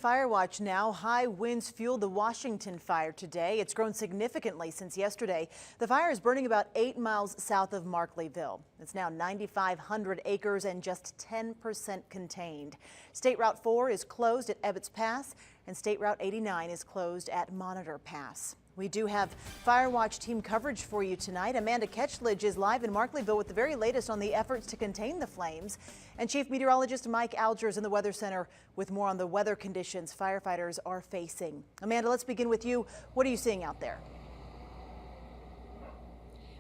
fire watch now. High winds fueled the Washington fire today. It's grown significantly since yesterday. The fire is burning about 8 miles south of Markleeville. It's now 9,500 acres and just 10% contained. State Route 4 is closed at Ebbets Pass, and State Route 89 is closed at Monitor Pass. We do have Fire Watch team coverage for you tonight. Amanda Ketchledge is live in Markleeville with the very latest on the efforts to contain the flames. And Chief Meteorologist Mike Alger is in the Weather Center with more on the weather conditions firefighters are facing. Amanda, let's begin with you. What are you seeing out there?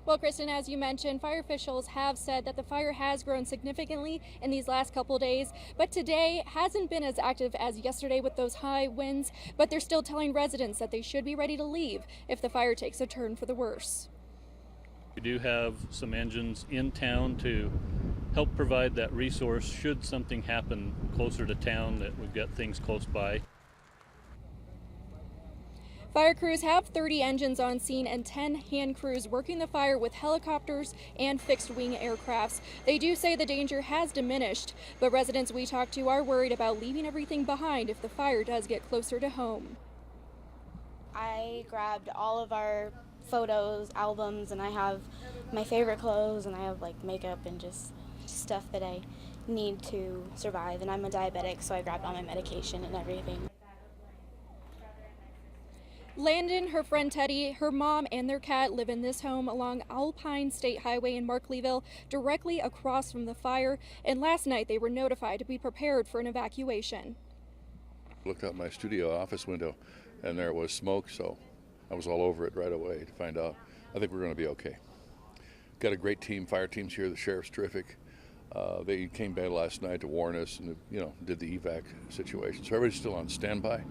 Well, Kristen, as you mentioned, fire officials have said that the fire has grown significantly in these last couple of days, but today hasn't been as active as yesterday with those high winds, but they're still telling residents that they should be ready to leave if the fire takes a turn for the worse. We do have some engines in town to help provide that resource should something happen closer to town, that we've got things close by. Fire crews have 30 engines on scene and 10 hand crews working the fire with helicopters and fixed-wing aircrafts. They do say the danger has diminished, but residents we talked to are worried about leaving everything behind if the fire does get closer to home. I grabbed all of our photos, albums, and I have my favorite clothes, and I have like makeup and just stuff that I need to survive. And I'm a diabetic, so I grabbed all my medication and everything. Landon, her friend Teddy, her mom, and their cat live in this home along Alpine State Highway in Markleeville, directly across from the fire, and last night they were notified to be prepared for an evacuation. I looked out my studio office window and there was smoke, so I was all over it right away to find out. I think we're going to be okay. Got a great team, fire teams here, the sheriff's terrific. They came by last night to warn us and did the evac situation, so everybody's still on standby.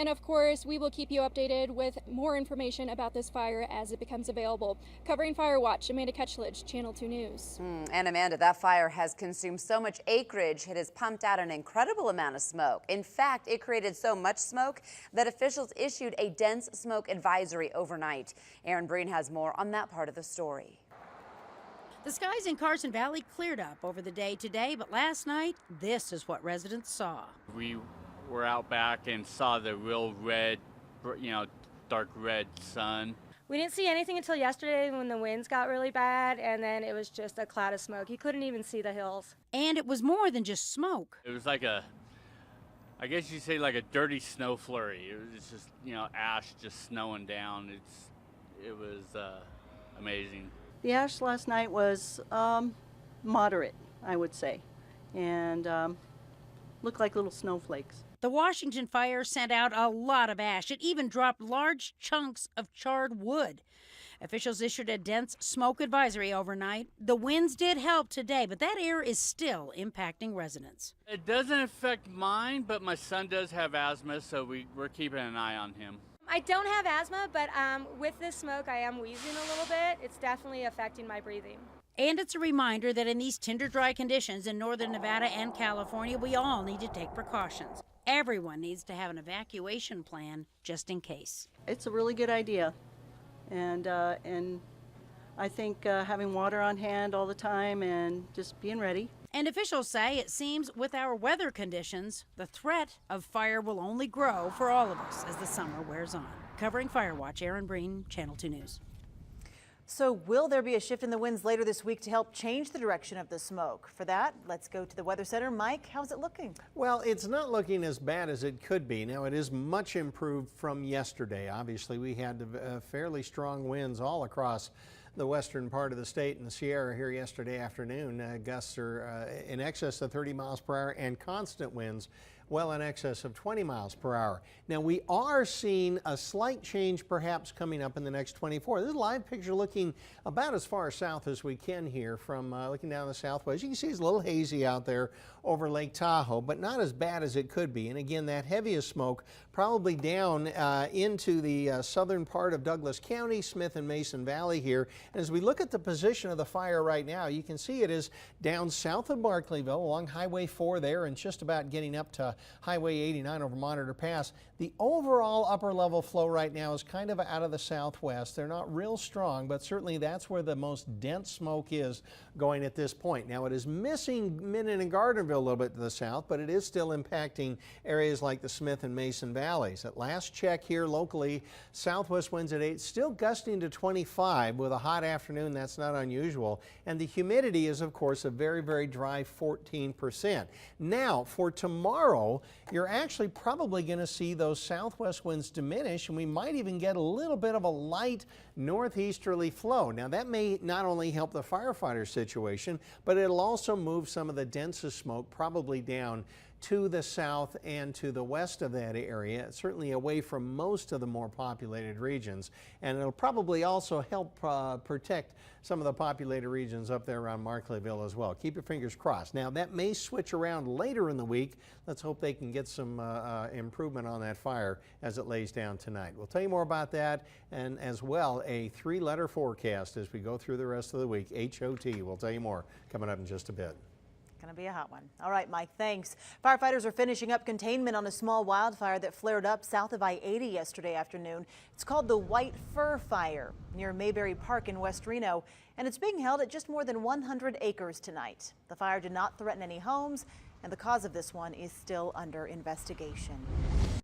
And of course, we will keep you updated with more information about this fire as it becomes available. Covering Fire Watch, Amanda Ketchledge, Channel 2 News. And Amanda, that fire has consumed so much acreage, it has pumped out an incredible amount of smoke. In fact, it created so much smoke that officials issued a dense smoke advisory overnight. Aaron Breen has more on that part of the story. The skies in Carson Valley cleared up over the day today, but last night, this is what residents saw. We're out back and saw the real red, dark red sun. We didn't see anything until yesterday when the winds got really bad, and then it was just a cloud of smoke. You couldn't even see the hills. And it was more than just smoke. It was like I guess you'd say like a dirty snow flurry. It was just, ash just snowing down. It was amazing. The ash last night was moderate, I would say, and looked like little snowflakes. The Washington fire sent out a lot of ash. It even dropped large chunks of charred wood. Officials issued a dense smoke advisory overnight. The winds did help today, but that air is still impacting residents. It doesn't affect mine, but my son does have asthma, so we're keeping an eye on him. I don't have asthma, but with this smoke, I am wheezing a little bit. It's definitely affecting my breathing. And it's a reminder that in these tinder dry conditions in northern Nevada and California, we all need to take precautions. Everyone needs to have an evacuation plan just in case. It's a really good idea, and I think having water on hand all the time and just being ready. And officials say it seems with our weather conditions, the threat of fire will only grow for all of us as the summer wears on. Covering Fire Watch, Aaron Breen, Channel 2 News. So will there be a shift in the winds later this week to help change the direction of the smoke? For that, let's go to the Weather Center. Mike, how's it looking? Well, it's not looking as bad as it could be. Now, it is much improved from yesterday. Obviously, we had fairly strong winds all across the western part of the state and the Sierra here yesterday afternoon. Gusts are in excess of 30 miles per hour and constant winds well in excess of 20 miles per hour. Now, we are seeing a slight change perhaps coming up in the next 24. This is a live picture looking about as far south as we can here from looking down the southwest. You can see it's a little hazy out there over Lake Tahoe, but not as bad as it could be. And again, that heaviest smoke probably down into the southern part of Douglas County, Smith and Mason Valley here, And as we look at the position of the fire right now, you can see it is down south of Barclayville along Highway 4 there and just about getting up to Highway 89 over Monitor Pass. The overall upper level flow right now is kind of out of the southwest. They're not real strong, but certainly that's where the most dense smoke is going at this point. Now it is missing Minden and Gardnerville a little bit to the south, but it is still impacting areas like the Smith and Mason valleys. At last check here locally, southwest winds at 8, still gusting to 25 with a hot afternoon. That's not unusual. And the humidity is, of course, a very, very dry 14%. Now, for tomorrow, you're actually probably going to see those southwest winds diminish, and we might even get a little bit of a light northeasterly flow. Now, that may not only help the firefighter situation, but it'll also move some of the densest smoke probably down to the south and to the west of that area, certainly away from most of the more populated regions. And it'll probably also help protect some of the populated regions up there around Markleyville as well. Keep your fingers crossed. Now, that may switch around later in the week. Let's hope they can get some improvement on that fire as it lays down tonight. We'll tell you more about that, and as well a 3-letter forecast as we go through the rest of the week. HOT. We'll tell you more coming up in just a bit. Going to be a hot one. All right, Mike, thanks. Firefighters are finishing up containment on a small wildfire that flared up south of I-80 yesterday afternoon. It's called the White Fir Fire near Mayberry Park in West Reno, and it's being held at just more than 100 acres tonight. The fire did not threaten any homes, and the cause of this one is still under investigation.